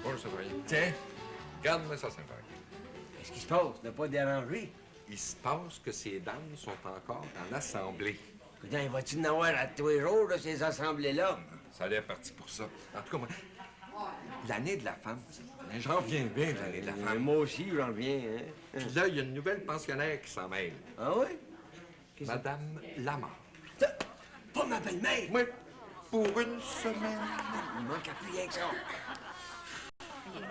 Bonjour, Symphorien. Tiens, garde-moi ça, Symphorien. Qu'est-ce qui se passe? Ne pas déranger. Il se passe que ces dames sont encore dans l'assemblée. Putain, va-tu en avoir à tous les jours, là, ces assemblées-là? Ça a l'air parti pour ça. En tout cas, moi, l'année de la femme, j'en reviens bien de l'année de la femme. Moi aussi, j'en reviens, hein? Puis là, il y a une nouvelle pensionnaire qui s'en mêle. Ah oui? Madame Lamar. Pas ma belle-mère! Oui, pour une semaine. Il manque à plus rien que ça.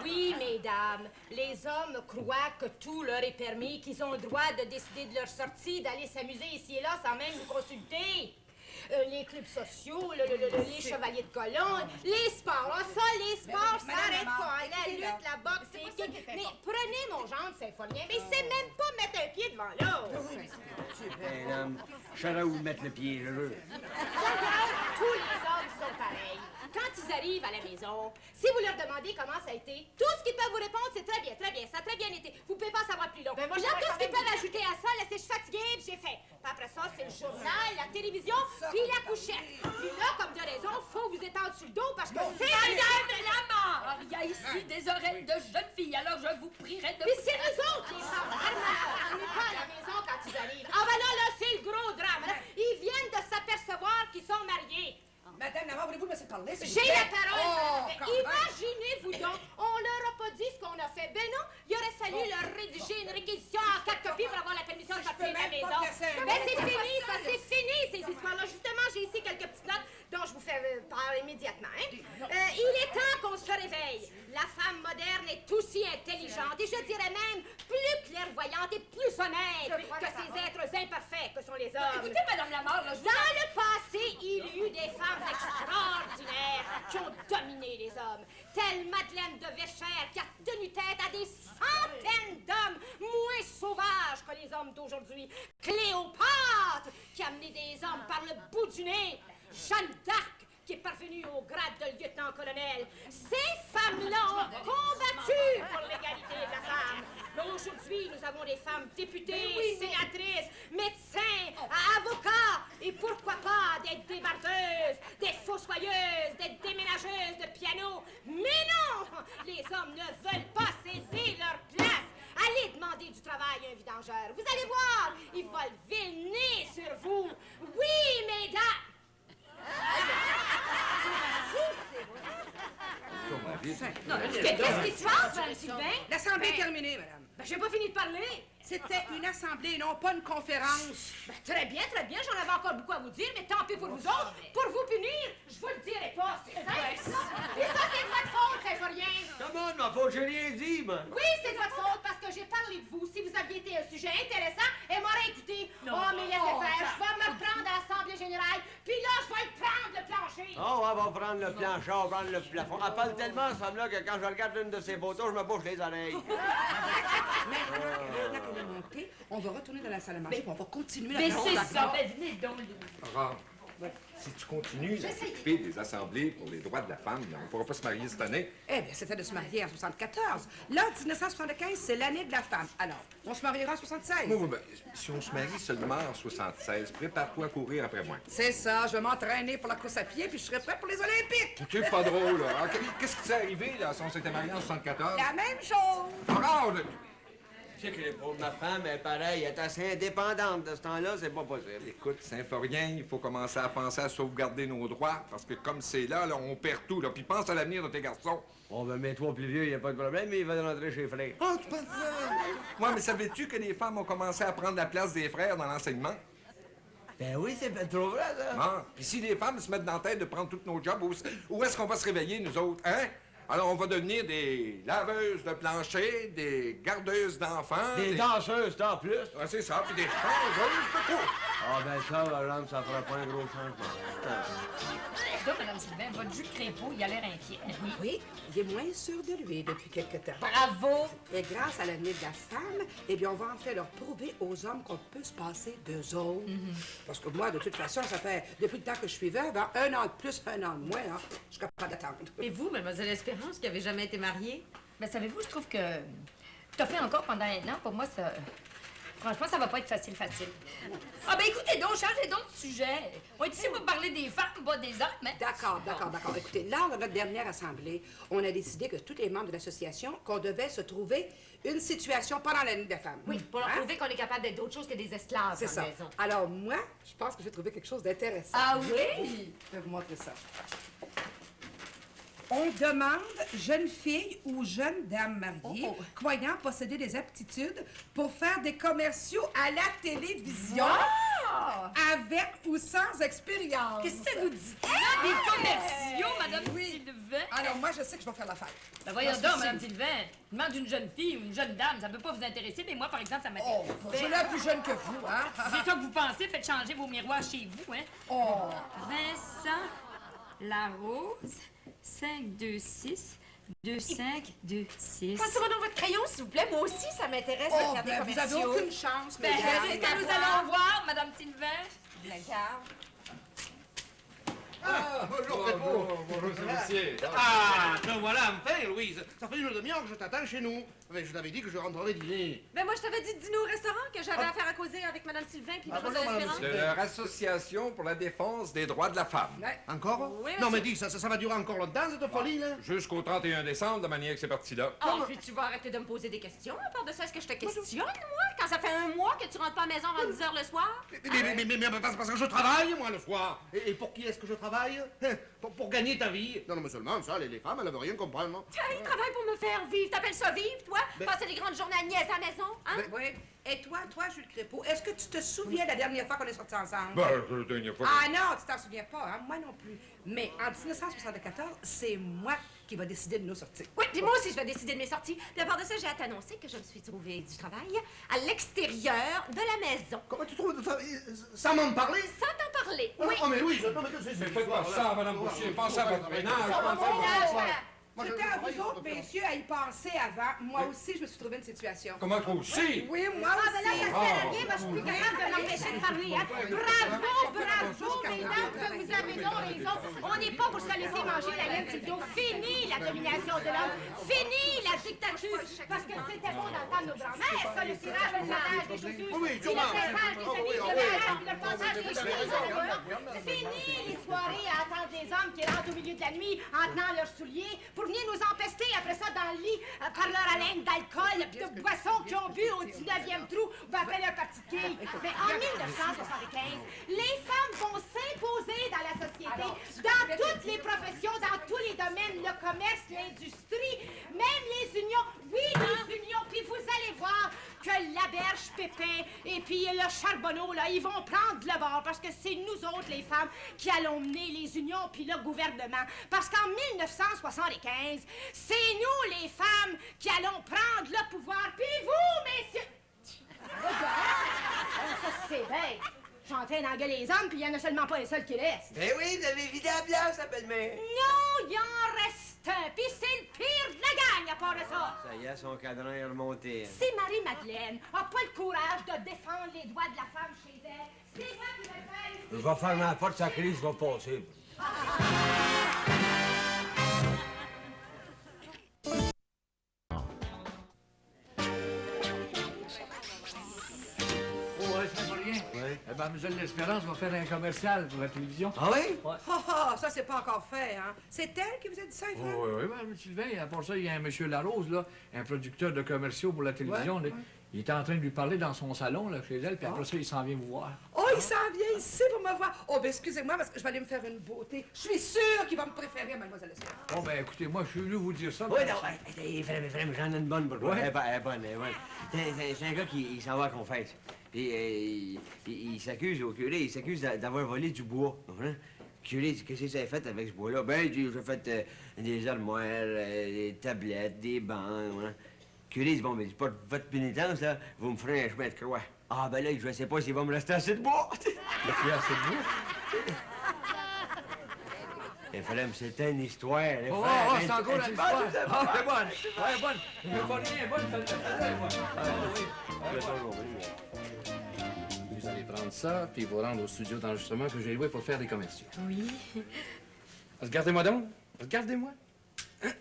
Oui, mesdames, les hommes croient que tout leur est permis, qu'ils ont le droit de décider de leur sortie, d'aller s'amuser ici et là sans même nous consulter. Les clubs sociaux, les chevaliers de colonne, les sports. Ah, ça, les sports, ça n'arrête pas. La lutte, la boxe, les kicks. Mais prenez mon genre de Symphorien, mais c'est même pas mettre un pied devant l'autre. Madame, je saurais où mettre le pied, je veux. D'ailleurs, tous les hommes sont pareils. Quand ils arrivent à la maison, si vous leur demandez comment ça a été, tout ce qu'ils peuvent vous répondre, c'est très bien, ça a très bien été. Vous pouvez pas savoir plus long. Ben moi, Là, tout ce qu'ils peuvent ajouter à ça, là, c'est je suis fatiguée, puis j'ai faim. Puis après ça, c'est le journal, la télévision, puis la couchette. Puis là, comme de raison, faut vous étendre sur le dos parce que c'est... Madame Lamar! Il y a ici des oreilles de jeunes filles, alors je vous prierai de... Mais c'est nous autres, les femmes. On n'est pas à la maison quand ils arrivent. Ah ben là, c'est le gros drame. Là. Ils viennent de s'apercevoir qu'ils sont mariés. Madame Lamar, voulez-vous me laisser parler? J'ai la parole. Imaginez-vous donc, on leur a pas dit ce qu'on a fait. Ben non, il aurait fallu leur rédiger une réquisition en 4 copies pour avoir la permission de sortir de la maison. Mais c'est fini, ça, c'est fini, ces histoires-là. Justement, j'ai ici quelques petites notes dont je vous fais part immédiatement. Hein? Il est temps qu'on se réveille. La femme moderne est aussi intelligente et je dirais même plus clairvoyante et plus honnête que ces êtres imparfaits que sont les hommes. Écoutez, Madame Lamar, là, je vous... Dans le passé, il y eut des femmes extraordinaires qui ont dominé les hommes. Telle Madeleine de Véchère qui a tenu tête à des centaines d'hommes moins sauvages que les hommes d'aujourd'hui. Cléopâtre qui a mené des hommes par le bout du nez. Jeanne d'Arc qui est parvenue au grade de lieutenant-colonel. Ces femmes-là ont combattu pour l'égalité de la femme. Mais aujourd'hui, nous avons des femmes députées, sénatrices, médecins, avocats, et pourquoi pas des débardeuses, des fossoyeuses, des déménageuses de piano. Mais non! Les hommes ne veulent pas céder leur place. Allez demander du travail à un vidangeur. Vous allez voir, il va lever le nez sur vous. Oui, mesdames! Qu'est-ce qui se passe, Mme Sylvain? L'assemblée est terminée, madame. Ben, j'ai pas fini de parler. C'était une assemblée, non pas une conférence. Ben, très bien, j'en avais encore beaucoup à vous dire, mais tant pis pour vous autres. Pour vous punir, je vous le dirai pas, c'est simple. Et ça, c'est de votre faute, Symphorien. Comment de ma faute? J'ai rien dit, moi. Oui, c'est de votre faute, parce que j'ai parlé de vous. Si vous aviez été un sujet intéressant, elle m'aurait écouté. Oh, mais laissez faire, je vais me prendre à l'Assemblée générale, puis là, je vais le prendre, le plancher. Oh, on va prendre le plancher, on va prendre le plafond. Elle parle tellement, cette femme-là, que quand je regarde une de ses photos, je me bouche les oreilles. Maintenant qu'on est monté, on va retourner dans la salle à manger, puis on va continuer la Mais séance c'est d'accord. ça, ben venez donc. Aurore, si tu continues à s'occuper des assemblées pour les droits de la femme, on ne pourra pas se marier cette année. Eh bien, c'était de se marier en 74. Là, 1975, c'est l'année de la femme. Alors, on se mariera en 76. Oui, ben, si on se marie seulement en 76, prépare-toi à courir après moi. C'est ça, je vais m'entraîner pour la course à pied, puis je serai prêt pour les Olympiques. Tu es pas drôle, là. Ah, qu'est-ce qui t'est arrivé, là, si on s'était marié en 74? La même chose. Aurore, Tu sais que pour ma femme, elle est pareille, elle est assez indépendante de ce temps-là, c'est pas possible. écoute, Symphorien, il faut commencer à penser à sauvegarder nos droits, parce que comme c'est là, on perd tout, là. Puis pense à l'avenir de tes garçons. On va mettre toi plus vieux, y a pas de problème, mais il va rentrer chez Frère. Oh, tu penses ça? Ouais, mais savais-tu que les femmes ont commencé à prendre la place des frères dans l'enseignement? Ben oui, c'est pas trop vrai, ça. Ah, puis si les femmes se mettent dans la tête de prendre tous nos jobs, où est-ce qu'on va se réveiller, nous autres, hein? Alors, on va devenir des laveuses de plancher, des gardeuses d'enfants... Des danseuses, en plus. Ouais, c'est ça, puis des changeuses de cours. Ah, ben ça, madame, ça fera pas un gros changement. Là, Madame Sylvain, votre jus de crépeau, il a l'air inquiet. Oui, il est moins sûr de lui depuis quelque temps. Bravo! Et grâce à l'année de la femme, eh bien, on va enfin leur prouver aux hommes qu'on peut se passer d'eux autres. Parce que moi, de toute façon, ça fait depuis le temps que je suis veuve, hein, 1 an de plus, 1 an de moins, hein, je suis capable d'attendre. Et vous, Mademoiselle Espérance, qui avez jamais été mariée? Ben, savez-vous, je trouve que t'as fait encore pendant 1 an. Pour moi, ça... Franchement, ça va pas être facile. Ah, ben écoutez donc, changez donc de sujet. On est ici pour parler des femmes, pas des hommes, hein? D'accord. Écoutez, lors de notre dernière assemblée, on a décidé que tous les membres de l'association, qu'on devait se trouver une situation pendant l'année de la femme. Oui, pour leur Hein? prouver qu'on est capable d'être d'autre chose que des esclaves C'est dans ça. la maison. Alors, moi, je pense que j'ai trouvé quelque chose d'intéressant. Ah oui? Je vais vous montrer ça. On demande jeune fille ou jeune dame mariée croyant posséder des aptitudes pour faire des commerciaux à la télévision avec ou sans expérience. Qu'est-ce que ça vous dit? Des commerciaux, Madame Sylvain? Alors, moi, je sais que je vais faire l'affaire. Ben voyons Parce donc, que Madame Sylvain. Je demande une jeune fille ou une jeune dame, ça peut pas vous intéresser, mais moi, par exemple, ça m'intéresse. Je suis là plus jeune que vous, hein? C'est ça que vous pensez, faites changer vos miroirs chez vous, hein? Oh! Vincent Larose, 526 2526. Passez-moi dans votre crayon, s'il vous plaît. Moi aussi, ça m'intéresse de Oh, faire des ben, vous avez commerciaux. aucune chance, Ben, mesdames. c'est ce que nous allons voir, Madame Sylvain. La garde. Bonjour, monsieur. Ah, te voilà enfin, Louise. Ça fait 1 demi-heure que je t'attends chez nous. Mais je t'avais dit que je rentrerais dîner. Ben moi, je t'avais dit de dîner au restaurant, que j'avais affaire à causer avec Madame Sylvain puis Ah, Mademoiselle bonjour, Espérance. De leur association pour la défense des droits de la femme. Ouais. Encore? Oui, Non, monsieur. mais dis, ça va durer encore longtemps, cette folie, là? Jusqu'au 31 décembre, de manière que c'est parti là. Oh, puis tu vas arrêter de me poser des questions. À part de ça, est-ce que je te questionne, moi? Quand ça fait 1 mois que tu rentres pas à la maison avant 10 h le soir? Mais parce que je travaille, moi, le soir. Et pour qui est-ce que je travaille? Pour gagner ta vie. Non, mais seulement ça, les femmes, elles veulent rien comprendre. Tiens, il travaille pour me faire vivre. T'appelles ça vivre, toi? Ben- Passer les grandes journées à niaiser à la maison, hein? Oui. Et toi, Jules Crépeau, est-ce que tu te souviens la dernière fois qu'on est sortis ensemble? Ben, la dernière fois. Ah non, tu t'en souviens pas, hein? Moi non plus. Mais en 1974, c'est moi qui va décider de nos sorties. Oui, puis moi aussi, je vais décider de mes sorties. Puis à part de ça, j'ai à t'annoncer que je me suis trouvé du travail à l'extérieur de la maison. Comment tu trouves ça? Sans m'en parler? Sans t'en parler. Ah, Oui. Oh, mais Louise, non, mais que c'est Mais faites pas ça, Madame Boucher. Pensez à votre ménage. Pensez à votre... C'était à vous autres, messieurs, à y penser avant. Moi aussi, je me suis trouvé une situation. Comment toi aussi? Oui, moi Ah, ben là, aussi. ça sert à rien, moi, je suis plus capable de m'empêcher de parler, hein. Bravo, mesdames, que vous avez donc raison. On n'est pas pour se laisser manger la laine sur le dos. Fini la domination de l'homme. Fini la dictature. Parce que c'était bon dans le temps de nos grands-mères, ça, le tirage, le montage des chaussures. Oui, Puis le pressage des habits, le ménage, puis le passage des cheveux. Fini les soirées à attendre les hommes qui rentrent au milieu de la nuit en tenant leurs souliers pour venir nous empester après ça dans le lit par leur haleine d'alcool puis de boissons qu'ils ont bu au 19e trou ou après leur partie de quilles. Mais en 1975, les femmes vont s'imposer dans la société, dans toutes les professions, dans tous les domaines, le commerce, l'industrie, même les unions. Oui, les unions. Puis vous allez voir que Laberge, Pépin et puis le Charbonneau, là, ils vont prendre le bord parce que c'est nous autres, les femmes, qui allons mener les unions puis le gouvernement. Parce qu'en 1975, c'est nous, les femmes, qui allons prendre le pouvoir. Puis vous, messieurs... Ça, c'est bête. Je suis en train d'engueuler les hommes, puis il y en a seulement pas un seul qui reste. Ben oui, vous avez vidé la place, sa belle-mère. Non, il en reste un, puis c'est le pire de la gang à part de ça. Ça y est, son cadran est remonté. Si Marie-Madeleine n'a pas le courage de défendre les droits de la femme chez elle, c'est moi qui vais le faire ici. Je vais faire ma porte, sa crise va passer. Ouais, ça va rien. Ouais. Eh ben, Mademoiselle L'Espérance va faire un commercial pour la télévision. Ah oui? Ça, c'est pas encore fait, hein? C'est elle qui vous a dit ça, Oui, frère? oui, Mme Sylvain. À part ça, il y a un monsieur Larose, là, un producteur de commerciaux pour la télévision. Ouais, là. Il est en train de lui parler dans son salon, là, chez elle, puis après ça, il s'en vient vous voir. Oh, il s'en vient ici pour me voir. Oh, ben excusez-moi, parce que je vais aller me faire une beauté. Je suis sûre qu'il va me préférer, mademoiselle Espérance. Bon, ben, écoutez, moi, je suis venu vous dire ça. Oui, mais- non, vraiment, j'en ai une bonne pour toi. Ouais. Elle est bonne, elle est bonne. C'est un gars qui il s'en va à confesse. Puis il s'accuse au curé, il s'accuse d'avoir volé du bois. Comprends? Curé, qu'est-ce que ça a fait avec ce bois-là? Ben, j'ai fait des armoires, des tablettes, des bancs, hein. Curé, bon, mais c'est pas de votre pénitence, là. Vous me ferez un chemin de croix. Ah, ben là, je sais pas s'il va me rester assez de bois. Il y a assez de bois. Il fallait me c'était une histoire. Oh, c'est encore la histoire. Ah, c'est bonne. Ouais, bonne. Je veux pas rien, bonne, Vous allez prendre ça, puis vous rendre au studio d'enregistrement que j'ai loué pour faire des commerciaux. Oui. Regardez-moi donc. Regardez-moi. Hein?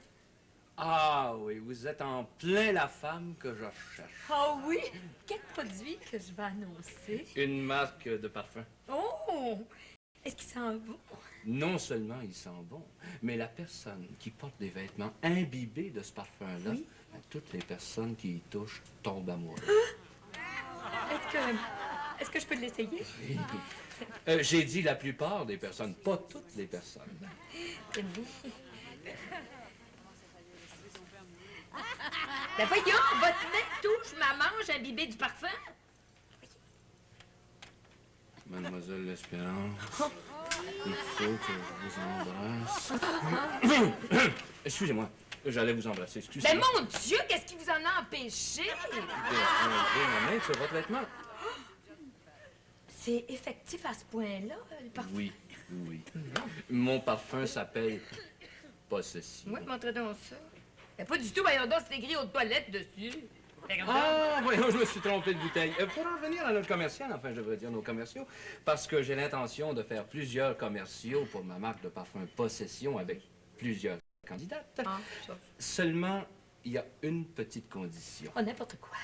Ah oui, vous êtes en plein la femme que je cherche. Ah oui? Quel produit que je vais annoncer? Une marque de parfum. Oh! Est-ce qu'il sent bon? Non seulement il sent bon, mais la personne qui porte des vêtements imbibés de ce parfum-là, Oui. toutes les personnes qui y touchent tombent amoureuses. Est-ce que je peux l'essayer? Oui. J'ai dit la plupart des personnes, pas toutes les personnes. C'est beau. Ben voyons, votre main touche ma manche imbibée du parfum. Mademoiselle L'Espérance, il faut que je vous embrasse. Excusez-moi, j'allais vous embrasser, excusez-moi. Ben mon Dieu, qu'est-ce qui vous en a empêché? Enlever ma main sur votre vêtement. C'est effectif à ce point-là, le parfum? Oui, oui. Mon parfum s'appelle Possession. Oui, montrez donc ça. Ben pas du tout, voyons donc, c'est écrit aux toilettes dessus. Ah, voyons, je me suis trompé de bouteille. Pour en revenir à notre commercial, enfin, je devrais dire nos commerciaux, parce que j'ai l'intention de faire plusieurs commerciaux pour ma marque de parfum Possession avec plusieurs candidates. Ah, ça. Seulement, il y a une petite condition. Oh, n'importe quoi.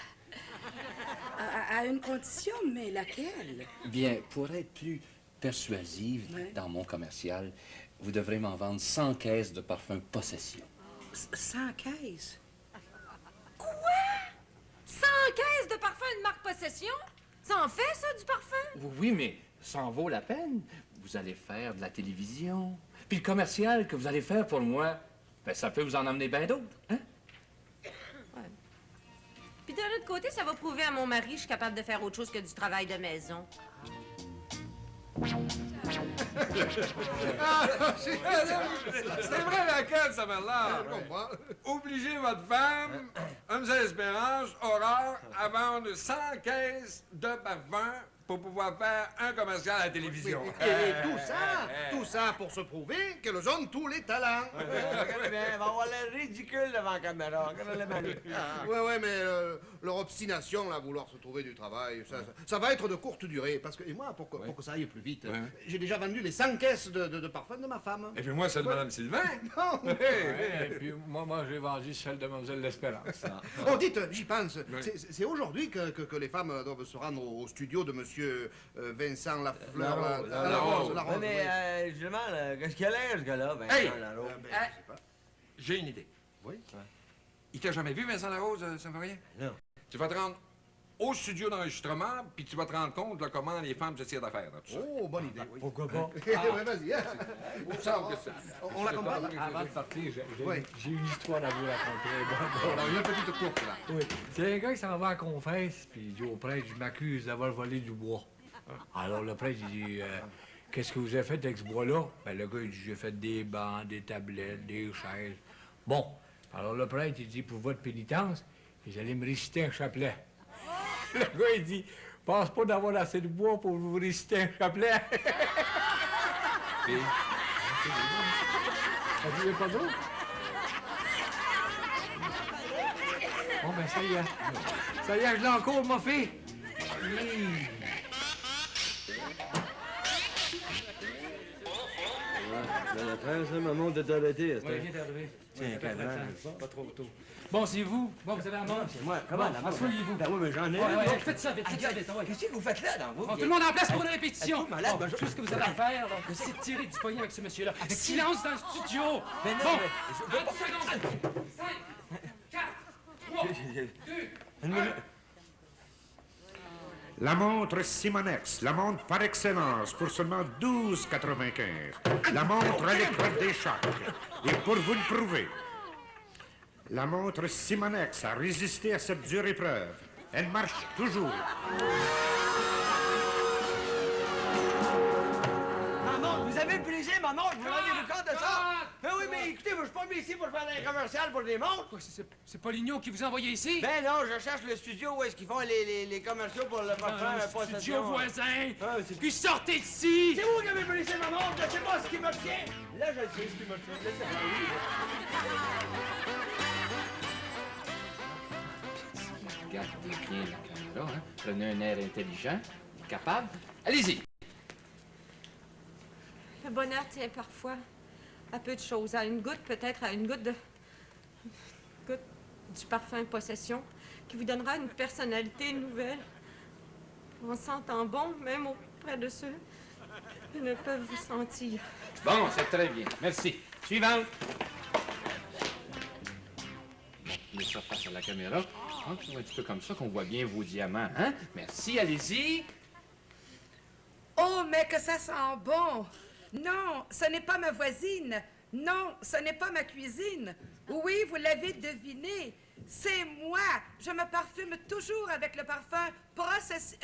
À une condition, mais laquelle? Bien, pour être plus persuasive Ouais. dans mon commercial, vous devrez m'en vendre 100 caisses de parfum Possession. 100 caisses? 100 caisses de parfum de marque Possession? Ça en fait, ça, du parfum? Oui, mais ça en vaut la peine. Vous allez faire de la télévision. Puis le commercial que vous allez faire pour moi, ben, ça peut vous en emmener bien d'autres, hein? Puis d'un autre côté, ça va prouver à mon mari que je suis capable de faire autre chose que du travail de maison. C'est vrai laquelle, ça m'a l'air? Obligez votre femme, Mademoiselle Espérance, Aurore, à vendre 100 caisses de parfum pour pouvoir faire un commercial à la télévision. Et tout ça pour se prouver qu'elles ont tous les talents. Regardez bien, elle va avoir l'air ridicule devant la caméra. Regardez bien. Ouais, mais leur obstination à vouloir se trouver du travail, ça va être de courte durée. Parce que, et moi, pour que ça aille plus vite, j'ai déjà vendu les 100 caisses de parfum de ma femme. Et puis moi, c'est de Mme Sylvain. Non, Et puis moi, j'ai vendu celle de Mademoiselle L'Espérance. Oh, dites, j'y pense. C'est aujourd'hui que les femmes doivent se rendre au studio de monsieur Vincent Lafleur. Larose. Ouais, mais justement, qu'est-ce qu'il a l'air, ce gars-là? Ben, Hey! Larose. J'ai une idée. Oui? Il t'a jamais vu, Vincent Larose, Saint-Vaurien? Non. Tu vas te rendre au studio d'enregistrement, puis tu vas te rendre compte de comment les femmes se tirent d'affaires dans tout ça. Oh, bonne idée, oui. Pourquoi pas? Ouais, vas-y, hein. On l'accompagne? Avant de partir, Oui. j'ai une histoire à vous raconter. Alors, une petite courte, là. Oui. C'est un gars qui s'en va à la confesse, puis il dit au prêtre, je m'accuse d'avoir volé du bois. Alors le prêtre, il dit, qu'est-ce que vous avez fait avec ce bois-là? Ben le gars, il dit, j'ai fait des bancs, des tablettes, des chaises. Bon, alors le prêtre, il dit, pour votre pénitence, vous allez me réciter un chapelet. Le gars, il dit, pense pas d'avoir assez de bois pour vous réciter un chapelet. Et... Vous trouvez pas d'autre? Bon, ben ça y est. Ça y est, je l'ai encore, ma fille. La frère, ça, maman, de t'arrêter. Oui, viens d'arriver. Tiens, Oui, calme, pas trop tôt. Bon, c'est vous. Bon, vous avez un monde. C'est moi. Comment, là? Asseyez-vous. Ben oui, mais j'en ai. Ouais, faites ça vite, ouais. Qu'est-ce que vous faites là, dans vous? Bon, tout le monde en place pour une répétition. Êtes-vous malade? Bon, tout ce que vous avez à faire, c'est de tirer du poignet avec ce monsieur-là. Silence dans le studio. Ben non, Bon, mais... 1 seconde. 5, 4, 3, 2, La montre Simonex, la montre par excellence, pour seulement 12,95. La montre à l'épreuve des chocs. Et pour vous le prouver, la montre Simonex a résisté à cette dure épreuve. Elle marche toujours. Maman, vous Vous avez brisé ma montre, vous rendez-vous compte de ça? Ben oui, mais écoutez, moi, je suis pas venu ici pour faire des commerciales pour des montres. Quoi, c'est Poligno qui vous a envoyé ici? Ben non, je cherche le studio où est-ce qu'ils font les commerciaux pour le parfum Possession. Studio voisin! Ah, c'est- Puis sortez d'ici! C'est vous qui avez brisé ma montre, je sais pas ce qui me tient. Là, je sais ce qui me tient. Regardez bien la caméra, hein? Prenez un air intelligent, capable. Allez-y! Le bonheur tient parfois à peu de choses. À une goutte, peut-être, à une goutte de... goutte du parfum Possession qui vous donnera une personnalité nouvelle. En sentant bon, même auprès de ceux qui ne peuvent vous sentir. Bon, c'est très bien. Merci. Suivante. Mettez ça face à la caméra. Un petit peu comme ça qu'on voit bien vos diamants, hein? Merci, allez-y. Oh, mais que ça sent bon! Non, ce n'est pas ma voisine. Non, ce n'est pas ma cuisine. Oui, vous l'avez deviné. C'est moi. Je me parfume toujours avec le parfum Possession.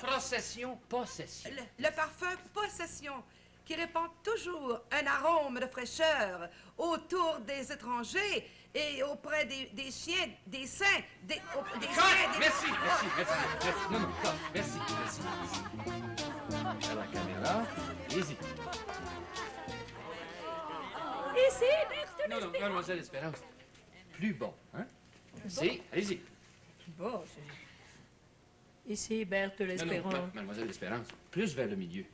Procession, possession. Le parfum Possession, qui répand toujours un arôme de fraîcheur autour des étrangers et auprès des chiens, des saints, des chiens... Merci. Non, merci. À la caméra. Allez-y. Ici, Berthe Non, mademoiselle Espérance. Plus bon, hein? Si, allez-y. Bon, ici, Berthe l'Espérance. Mademoiselle Espérance, plus vers le milieu.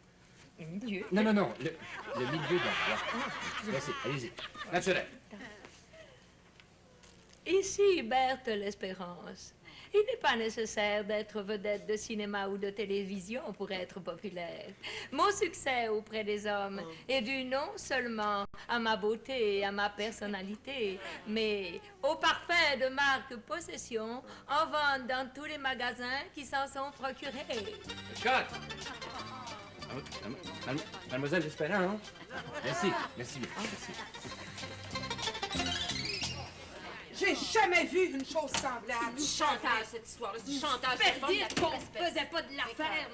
Milieu? Non, le milieu d'endroit. Merci, allez-y. Naturel. Ici, Berthe l'Espérance. Il n'est pas nécessaire d'être vedette de cinéma ou de télévision pour être populaire. Mon succès auprès des hommes est dû non seulement à ma beauté et à ma personnalité, mais au parfum de marque Possession en vente dans tous les magasins qui s'en sont procurés. Scott! Mademoiselle Espérance. Merci. J'ai jamais vu une chose semblable. Du chantage, cette histoire. Du chantage. Faire dire qu'on faisait pas de l'affaire.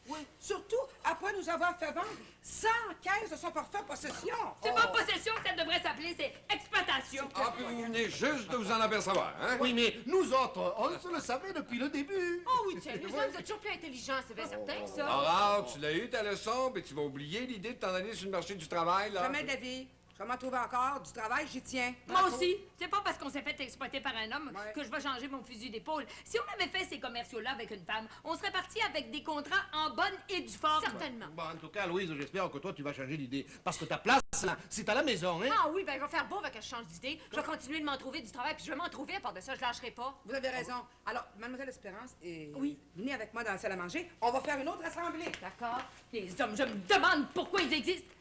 Oui, surtout après nous avoir fait vendre 100 caisses de son parfum Possession. C'est pas possession que ça devrait s'appeler, c'est exploitation. Ah, puis vous venez juste de vous en apercevoir, hein? Oui, mais nous autres, on se le savait depuis le début. Oh oui, tiens, nous sommes toujours plus intelligents, c'est bien certain, ça. Aurore, tu l'as eu ta leçon, mais tu vas oublier l'idée de t'en aller sur le marché du travail, là. Jamais de la vie. Je vais m'en trouver encore. Du travail, j'y tiens. Moi aussi. C'est pas parce qu'on s'est fait exploiter par un homme Ouais. que je vais changer mon fusil d'épaule. Si on avait fait ces commerciaux-là avec une femme, on serait parti avec des contrats en bonne et due forme. Certainement. Bon, en tout cas, Louise, j'espère que toi, tu vas changer d'idée. Parce que ta place, là, c'est à la maison, hein? Ah oui, ben, il va faire beau avec que je change d'idée. Je vais continuer de m'en trouver du travail, puis je vais m'en trouver. À part de ça, je lâcherai pas. Vous avez raison. Alors, Mademoiselle Espérance, Oui. venez avec moi dans la salle à manger. On va faire une autre assemblée. D'accord? Les hommes, je me demande pourquoi ils existent.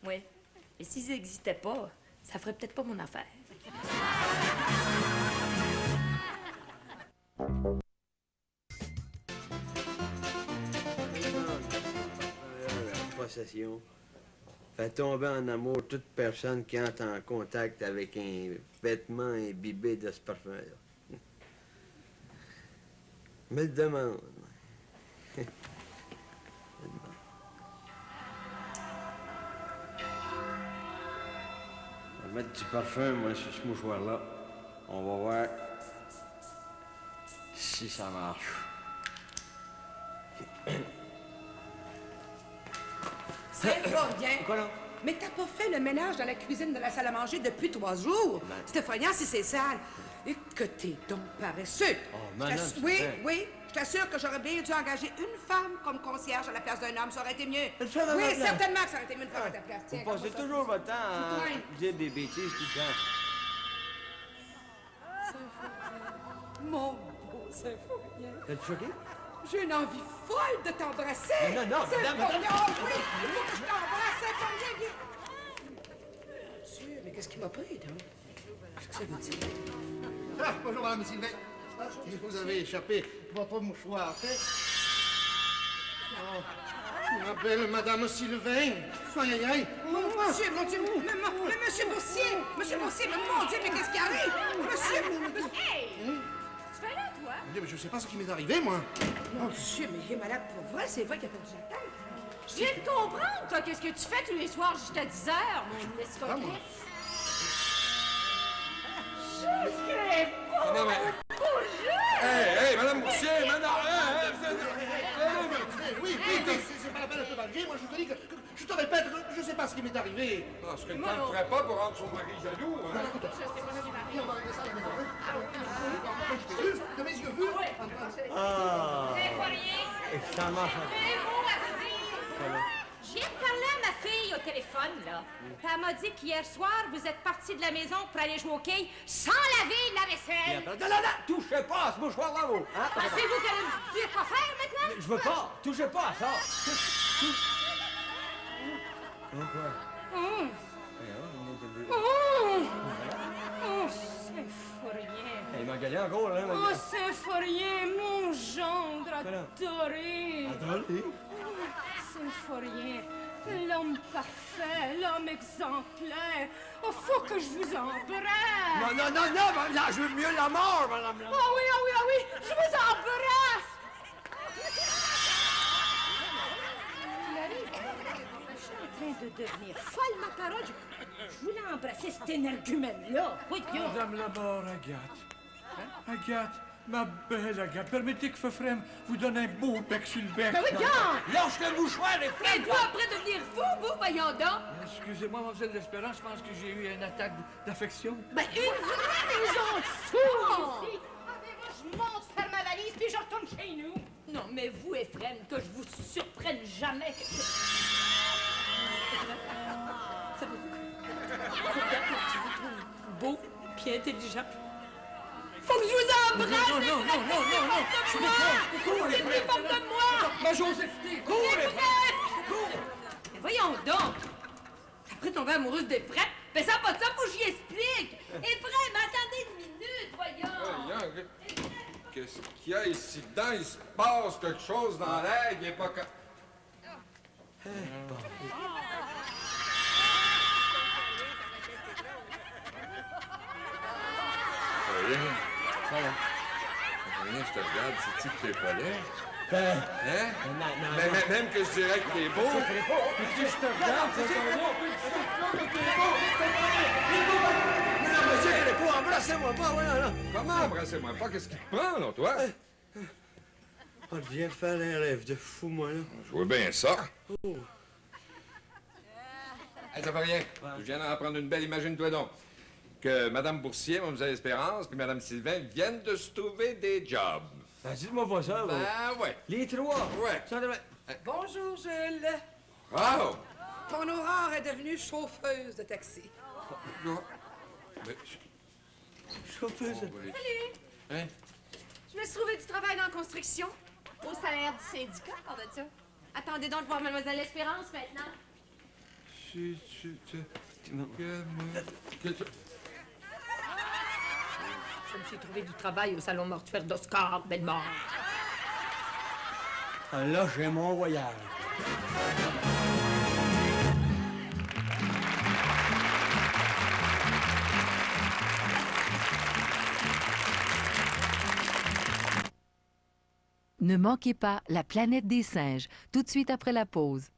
Oui. Et s'ils n'existaient pas, ça ferait peut-être pas mon affaire. Possession fait tomber en amour toute personne qui entre en contact avec un vêtement imbibé de ce parfum-là. Me le demande. On va mettre du parfum, moi, sur ce mouchoir-là. On va voir si ça marche. C'est pas bien. Quoi, là? Mais t'as pas fait le ménage dans la cuisine de la salle à manger depuis 3 jours. C'est effrayant si c'est sale. Et que t'es donc paresseux. Oh, madame, c'est Oui, vrai. oui. Je t'assure que j'aurais bien dû engager une femme comme concierge à la place d'un homme. Ça aurait été mieux. Une femme à Oui, ma place. certainement que ça aurait été mieux une femme à ta place. Tiens, Vous passez regarde ça. toujours votre temps à Ouais. dire des bêtises tout le temps. Mon beau Symphorien. T'es choqué? J'ai une envie folle de t'embrasser. Non, madame, Symphorien, oh oui, il faut que je t'embrasse, Symphorien, viens. Dieu, mais qu'est-ce qui m'a pris, donc? Qu'est-ce que ça veut dire? Ah, bonjour, Madame Sylvain. Vous avez échappé votre mouchoir, hein? Oh, je m'appelle Madame Sylvain. Aïe, aïe, aïe. Mon Dieu, mais Monsieur Boursier, mais mon Dieu, mais qu'est-ce qui arrive? Monsieur, Hey! Tu fais là, toi? Mon Dieu, mais je sais pas ce qui m'est arrivé, moi. mon Dieu, mais il est malade pour vrai, c'est vrai qu'il a perdu la tête. Je viens de comprendre, toi, qu'est-ce que tu fais tous les soirs jusqu'à 10 heures, mon escroquet. Je serais pas Non, mais... au jeu! Hey, madame Boursier, madame... Oui, c'est pas la peine de te vanner. Moi, je te dis que je te répète, je sais pas ce qui m'est arrivé. Ce qu'elle ne ferait pas pour rendre son mari jaloux, hein. De mes yeux vus. Ah! C'est pas rien. Ça marche. Mais bon, à vous dire. J'ai parlé à ma fille au téléphone, là. Puis elle m'a dit qu'hier soir, vous êtes partis de la maison pour aller jouer au quai sans laver la vaisselle. Non, touchez pas à ce mouchoir-là, vous! Hein? Pensez-vous qu'elle me dire quoi faire maintenant? Je veux pas! Touchez pas à ça! Oh, Symphorien. Il m'a gagné encore, là. Oh, Symphorien, mon gendre adoré. Adoré? Symphorien, l'homme parfait, l'homme exemplaire. Oh, faut que je vous embrasse. Non, là, je veux mieux la mort, madame. Ah oui, je vous embrasse. Je suis en train de devenir folle, ma parole. Je voulais embrasser cet énergumène-là. Voyons. Madame la mort, Agathe. Agathe, ma belle Agathe, permettez que Fefrem vous donne un beau bec sur le bec. Ben oui, bien. Lâche le mouchoir, les frères! Êtes-vous après devenir fou, vous, voyons donc? Excusez-moi, mademoiselle d'Espérance, je pense que j'ai eu une attaque d'affection. Ben, une vraie maison de fou ici. Ah, ben, moi, je monte faire ma valise, puis je retourne chez nous. Non, mais vous, Ephrem, que je vous surprenne jamais. Je vous trouve beau puis intelligent. Faut que je vous embrasse! Non, je peux pas. Cours, C'est plus fort de moi! Ma Joséphine, cours, Mais voyons donc! Après tomber amoureuse d'Ephrem, ben ça n'a pas de ça, faut que j'y explique! Ephrem, attendez une minute, voyons! Qu'est-ce qu'il y a ici dedans? Il se passe quelque chose dans l'air, il n'est pas... Rien, je te regarde, c'est-tu que t'es pas laid? Hein? Mais même que je dirais que t'es beau. Puis si je te regarde, c'est que t'es beau. Non, monsieur, il est pas, embrassez-moi pas, voilà. Comment embrassez-moi pas? Qu'est-ce qui te prend, là, toi? On vient faire un rêve de fou, moi, là. Je vois bien ça. Hey, ça fait rien. Je viens d'en prendre une belle, imagine-toi donc. Que Mme Boursier, Mlle Espérance, puis Mme Sylvain viennent de se trouver des jobs. Ben, dites-moi pas ça, vous. Ben, ouais. Les trois? Ouais. Ça devrait... Bonjour, Jules. Bravo! Ton Aurore est devenue chauffeuse de taxi. Chauffeuse. Salut! Hein? Je me suis trouvé du travail dans la construction. Au salaire du syndicat, par de ça. Attendez donc de voir Mademoiselle Espérance maintenant. Je me suis trouvé du travail au salon mortuaire d'Oscar Bellemare. Là, j'ai mon voyage. Ne manquez pas La planète des singes, tout de suite après la pause.